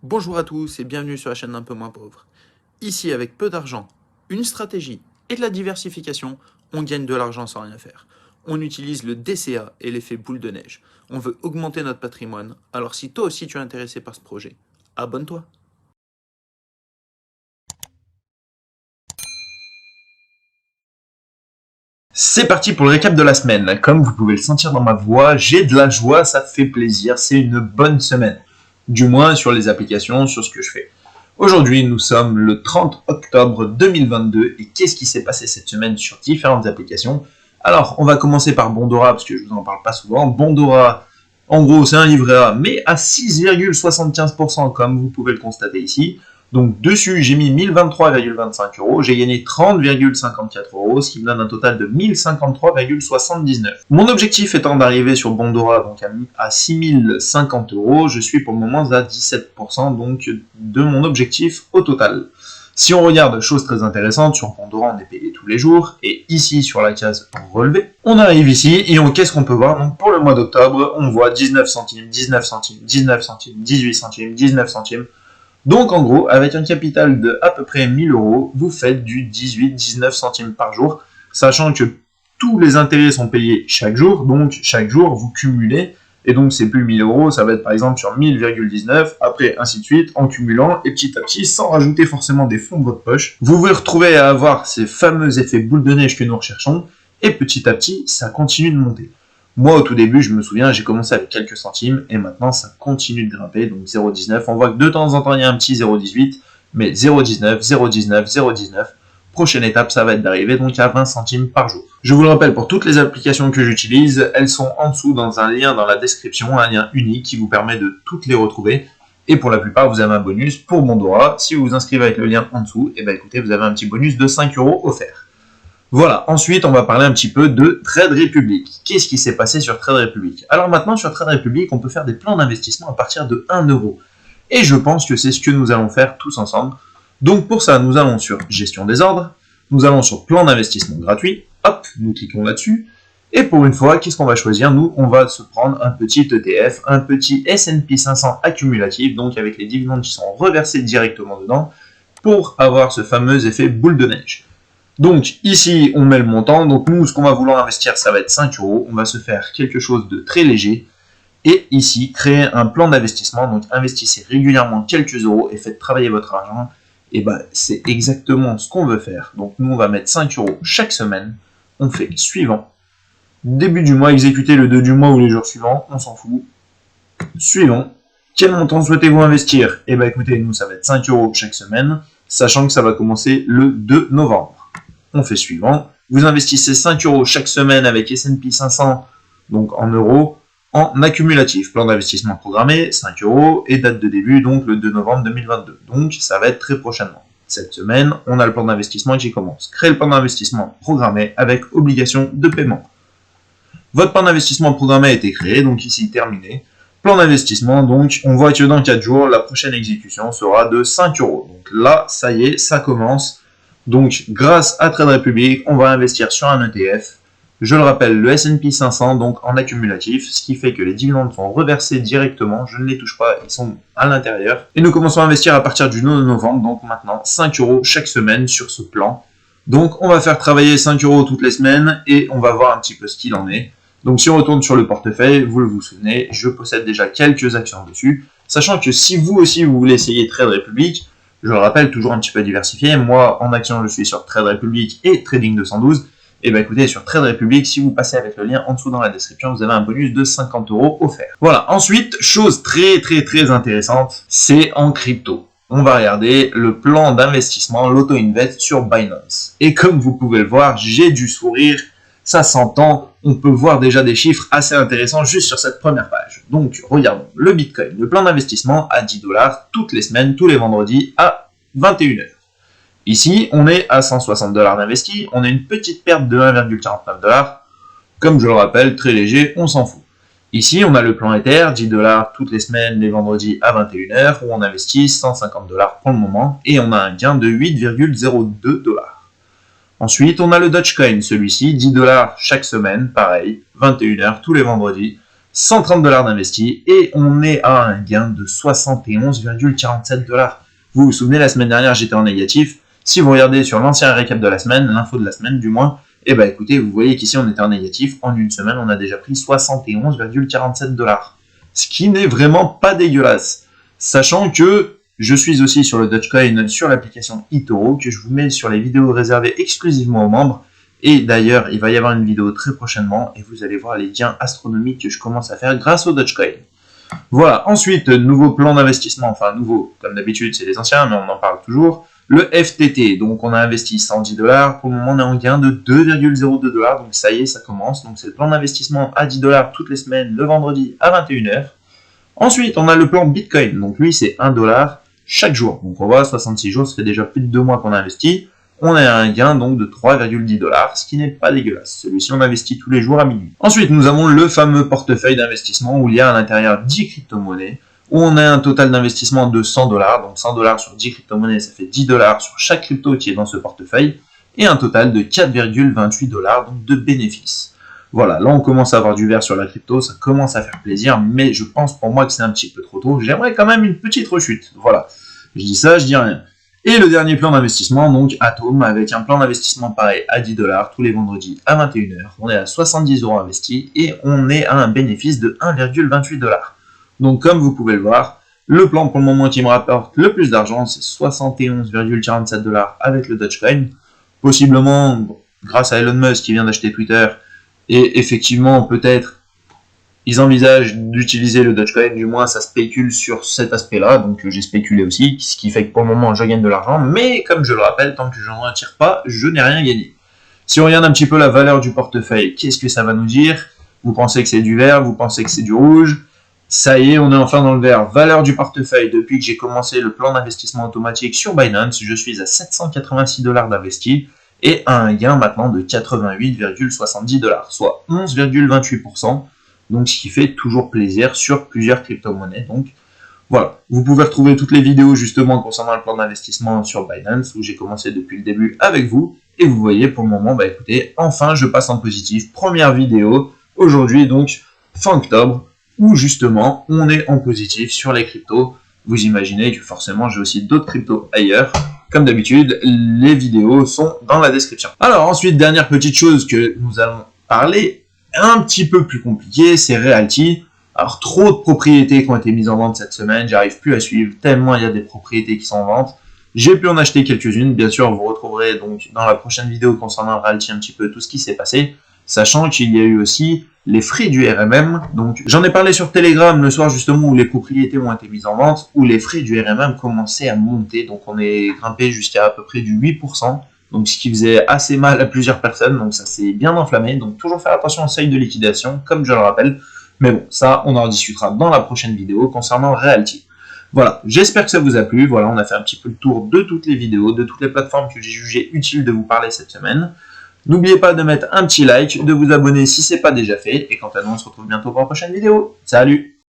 Bonjour à tous et bienvenue sur la chaîne d'un peu moins pauvre. Ici, avec peu d'argent, une stratégie et de la diversification, on gagne de l'argent sans rien faire. On utilise le DCA et l'effet boule de neige. On veut augmenter notre patrimoine, alors si toi aussi tu es intéressé par ce projet, abonne-toi. C'est parti pour le récap de la semaine. Comme vous pouvez le sentir dans ma voix, j'ai de la joie, ça fait plaisir, c'est une bonne semaine. Du moins sur les applications, sur ce que je fais. Aujourd'hui, nous sommes le 30 octobre 2022 et qu'est-ce qui s'est passé cette semaine sur différentes applications? Alors, on va commencer par Bondora parce que je vous en parle pas souvent. Bondora, en gros, c'est un livret A, mais à 6,75% comme vous pouvez le constater ici. Donc dessus, j'ai mis 1023,25 €, j'ai gagné 30,54 €, ce qui me donne un total de 1053,79 €. Mon objectif étant d'arriver sur Bondora donc à 6050 €, je suis pour le moment à 17% donc de mon objectif au total. Si on regarde, chose très intéressante, sur Bondora on est payé tous les jours, et ici sur la case relevé, on arrive ici et qu'est-ce qu'on peut voir? Donc pour le mois d'octobre, on voit 19 centimes, 19 centimes, 19 centimes, 18 centimes, 19 centimes. Donc en gros, avec un capital de à peu près 1000 €, vous faites du 18-19 centimes par jour, sachant que tous les intérêts sont payés chaque jour, donc chaque jour vous cumulez, et donc c'est plus 1000 €, ça va être par exemple sur 1000,19, après ainsi de suite, en cumulant, et petit à petit, sans rajouter forcément des fonds de votre poche, vous vous retrouvez à avoir ces fameux effets boule de neige que nous recherchons, et petit à petit, ça continue de monter. Moi, au tout début, je me souviens, j'ai commencé avec quelques centimes, et maintenant, ça continue de grimper, donc 0,19. On voit que de temps en temps, il y a un petit 0,18, mais 0,19, 0,19, 0,19. Prochaine étape, ça va être d'arriver donc à 20 centimes par jour. Je vous le rappelle, pour toutes les applications que j'utilise, elles sont en dessous dans un lien dans la description, un lien unique qui vous permet de toutes les retrouver. Et pour la plupart, vous avez un bonus pour Bondora. Si vous vous inscrivez avec le lien en dessous, et écoutez, vous avez un petit bonus de 5 € offert. Voilà, ensuite on va parler un petit peu de Trade Republic. Qu'est-ce qui s'est passé sur Trade Republic? Alors maintenant sur Trade Republic, on peut faire des plans d'investissement à partir de 1 €. Et je pense que c'est ce que nous allons faire tous ensemble. Donc pour ça, nous allons sur Gestion des ordres, nous allons sur Plan d'investissement gratuit, hop, nous cliquons là-dessus. Et pour une fois, qu'est-ce qu'on va choisir? Nous, on va se prendre un petit ETF, un petit S&P 500 accumulatif, donc avec les dividendes qui sont reversés directement dedans, pour avoir ce fameux effet boule de neige. Donc ici, on met le montant. Donc nous, ce qu'on va vouloir investir, ça va être 5 €. On va se faire quelque chose de très léger. Et ici, créer un plan d'investissement. Donc investissez régulièrement quelques euros et faites travailler votre argent. Et c'est exactement ce qu'on veut faire. Donc nous, on va mettre 5 € chaque semaine. On fait suivant. Début du mois, exécuter le 2 du mois ou les jours suivants. On s'en fout. Suivant. Quel montant souhaitez-vous investir? Et écoutez, nous, ça va être 5 € chaque semaine. Sachant que ça va commencer le 2 novembre. On fait suivant. Vous investissez 5 € chaque semaine avec S&P 500, donc en euros, en accumulatif. Plan d'investissement programmé, 5 € et date de début, donc le 2 novembre 2022. Donc ça va être très prochainement. Cette semaine, on a le plan d'investissement qui commence. Créer le plan d'investissement programmé avec obligation de paiement. Votre plan d'investissement programmé a été créé, donc ici terminé. Plan d'investissement, donc on voit que dans 4 jours, la prochaine exécution sera de 5 €. Donc là, ça y est, ça commence. Donc, grâce à Trade Republic, on va investir sur un ETF. Je le rappelle, le S&P 500, donc en accumulatif, ce qui fait que les dividendes sont reversés directement. Je ne les touche pas, ils sont à l'intérieur. Et nous commençons à investir à partir du 9 novembre, donc maintenant 5 € chaque semaine sur ce plan. Donc, on va faire travailler 5 € toutes les semaines et on va voir un petit peu ce qu'il en est. Donc, si on retourne sur le portefeuille, vous vous souvenez, je possède déjà quelques actions dessus. Sachant que si vous aussi, vous voulez essayer Trade Republic, je le rappelle, toujours un petit peu diversifié. Moi, en action, je suis sur Trade Republic et Trading 212. Et écoutez, sur Trade Republic, si vous passez avec le lien en dessous dans la description, vous avez un bonus de 50 € offert. Voilà. Ensuite, chose très intéressante, c'est en crypto. On va regarder le plan d'investissement, l'auto-invest sur Binance. Et comme vous pouvez le voir, j'ai du sourire. Ça s'entend, on peut voir déjà des chiffres assez intéressants juste sur cette première page. Donc, regardons le Bitcoin, le plan d'investissement à 10 $ toutes les semaines, tous les vendredis à 21 h. Ici, on est à 160 $ d'investis, on a une petite perte de 1,49 $. Comme je le rappelle, très léger, on s'en fout. Ici, on a le plan Ether, 10 $ toutes les semaines, les vendredis à 21 h, où on investit 150 $ pour le moment, et on a un gain de 8,02 $. Ensuite, on a le Dogecoin, celui-ci, 10 $ chaque semaine, pareil, 21 h tous les vendredis. $130 d'investis et on est à un gain de 71,47 $. Vous vous souvenez, la semaine dernière, j'étais en négatif. Si vous regardez sur l'ancien récap de la semaine, l'info de la semaine du moins, eh ben écoutez, vous voyez qu'ici on était en négatif. En une semaine, on a déjà pris 71,47 $. Ce qui n'est vraiment pas dégueulasse. Sachant que je suis aussi sur le Dogecoin sur l'application eToro, que je vous mets sur les vidéos réservées exclusivement aux membres. Et d'ailleurs, il va y avoir une vidéo très prochainement et vous allez voir les gains astronomiques que je commence à faire grâce au Dogecoin. Voilà, ensuite, nouveau plan d'investissement, enfin nouveau, comme d'habitude, c'est les anciens, mais on en parle toujours. Le FTT, donc on a investi 110 $, pour le moment on est en gain de 2,02 $, donc ça y est, ça commence. Donc c'est le plan d'investissement à 10 $ toutes les semaines, le vendredi à 21 h. Ensuite, on a le plan Bitcoin, donc lui c'est 1 $ chaque jour. Donc on voit, 66 jours, ça fait déjà plus de 2 mois qu'on a investi. On a un gain donc de 3,10 $, ce qui n'est pas dégueulasse. Celui-ci, on investit tous les jours à minuit. Ensuite, nous avons le fameux portefeuille d'investissement où il y a à l'intérieur 10 crypto-monnaies, où on a un total d'investissement de 100 $. Donc 100 $ sur 10 crypto-monnaies, ça fait 10 $ sur chaque crypto qui est dans ce portefeuille, et un total de 4,28 $, donc de bénéfices. Voilà, là on commence à avoir du vert sur la crypto, ça commence à faire plaisir, mais je pense pour moi que c'est un petit peu trop tôt. J'aimerais quand même une petite rechute. Voilà, je dis ça, je dis rien. Et le dernier plan d'investissement, donc Atom, avec un plan d'investissement pareil à 10 $ tous les vendredis à 21 h. On est à 70 € investis et on est à un bénéfice de 1,28 $. Donc comme vous pouvez le voir, le plan pour le moment qui me rapporte le plus d'argent, c'est 71,47 $ avec le Dogecoin. Possiblement grâce à Elon Musk qui vient d'acheter Twitter. Et effectivement, peut-être, ils envisagent d'utiliser le Dogecoin, du moins ça spécule sur cet aspect-là, donc j'ai spéculé aussi, ce qui fait que pour le moment je gagne de l'argent, mais comme je le rappelle, tant que je n'en retire pas, je n'ai rien gagné. Si on regarde un petit peu la valeur du portefeuille, qu'est-ce que ça va nous dire? Vous pensez que c'est du vert, vous pensez que c'est du rouge? Ça y est, on est enfin dans le vert. Valeur du portefeuille, depuis que j'ai commencé le plan d'investissement automatique sur Binance, je suis à 786 $ d'investis, et à un gain maintenant de 88,70 $, soit 11,28%. Donc ce qui fait toujours plaisir sur plusieurs crypto-monnaies. Donc voilà, vous pouvez retrouver toutes les vidéos justement concernant le plan d'investissement sur Binance, où j'ai commencé depuis le début avec vous. Et vous voyez pour le moment, bah écoutez, enfin je passe en positif. Première vidéo, aujourd'hui donc, fin octobre, où justement on est en positif sur les cryptos. Vous imaginez que forcément j'ai aussi d'autres cryptos ailleurs. Comme d'habitude, les vidéos sont dans la description. Alors ensuite, dernière petite chose que nous allons parler, un petit peu plus compliqué, c'est Realty. Alors trop de propriétés qui ont été mises en vente cette semaine, j'arrive plus à suivre, tellement il y a des propriétés qui sont en vente. J'ai pu en acheter quelques-unes, bien sûr vous retrouverez donc dans la prochaine vidéo concernant Realty un petit peu tout ce qui s'est passé, sachant qu'il y a eu aussi les frais du RMM. Donc j'en ai parlé sur Telegram le soir justement où les propriétés ont été mises en vente, où les frais du RMM commençaient à monter, donc on est grimpé jusqu'à à peu près du 8%. Donc ce qui faisait assez mal à plusieurs personnes, donc ça s'est bien enflammé. Donc toujours faire attention au seuil de liquidation, comme je le rappelle. Mais bon, ça, on en rediscutera dans la prochaine vidéo concernant Realty. Voilà, j'espère que ça vous a plu. Voilà, on a fait un petit peu le tour de toutes les vidéos, de toutes les plateformes que j'ai jugé utile de vous parler cette semaine. N'oubliez pas de mettre un petit like, de vous abonner si ce n'est pas déjà fait. Et quant à nous, on se retrouve bientôt pour la prochaine vidéo. Salut!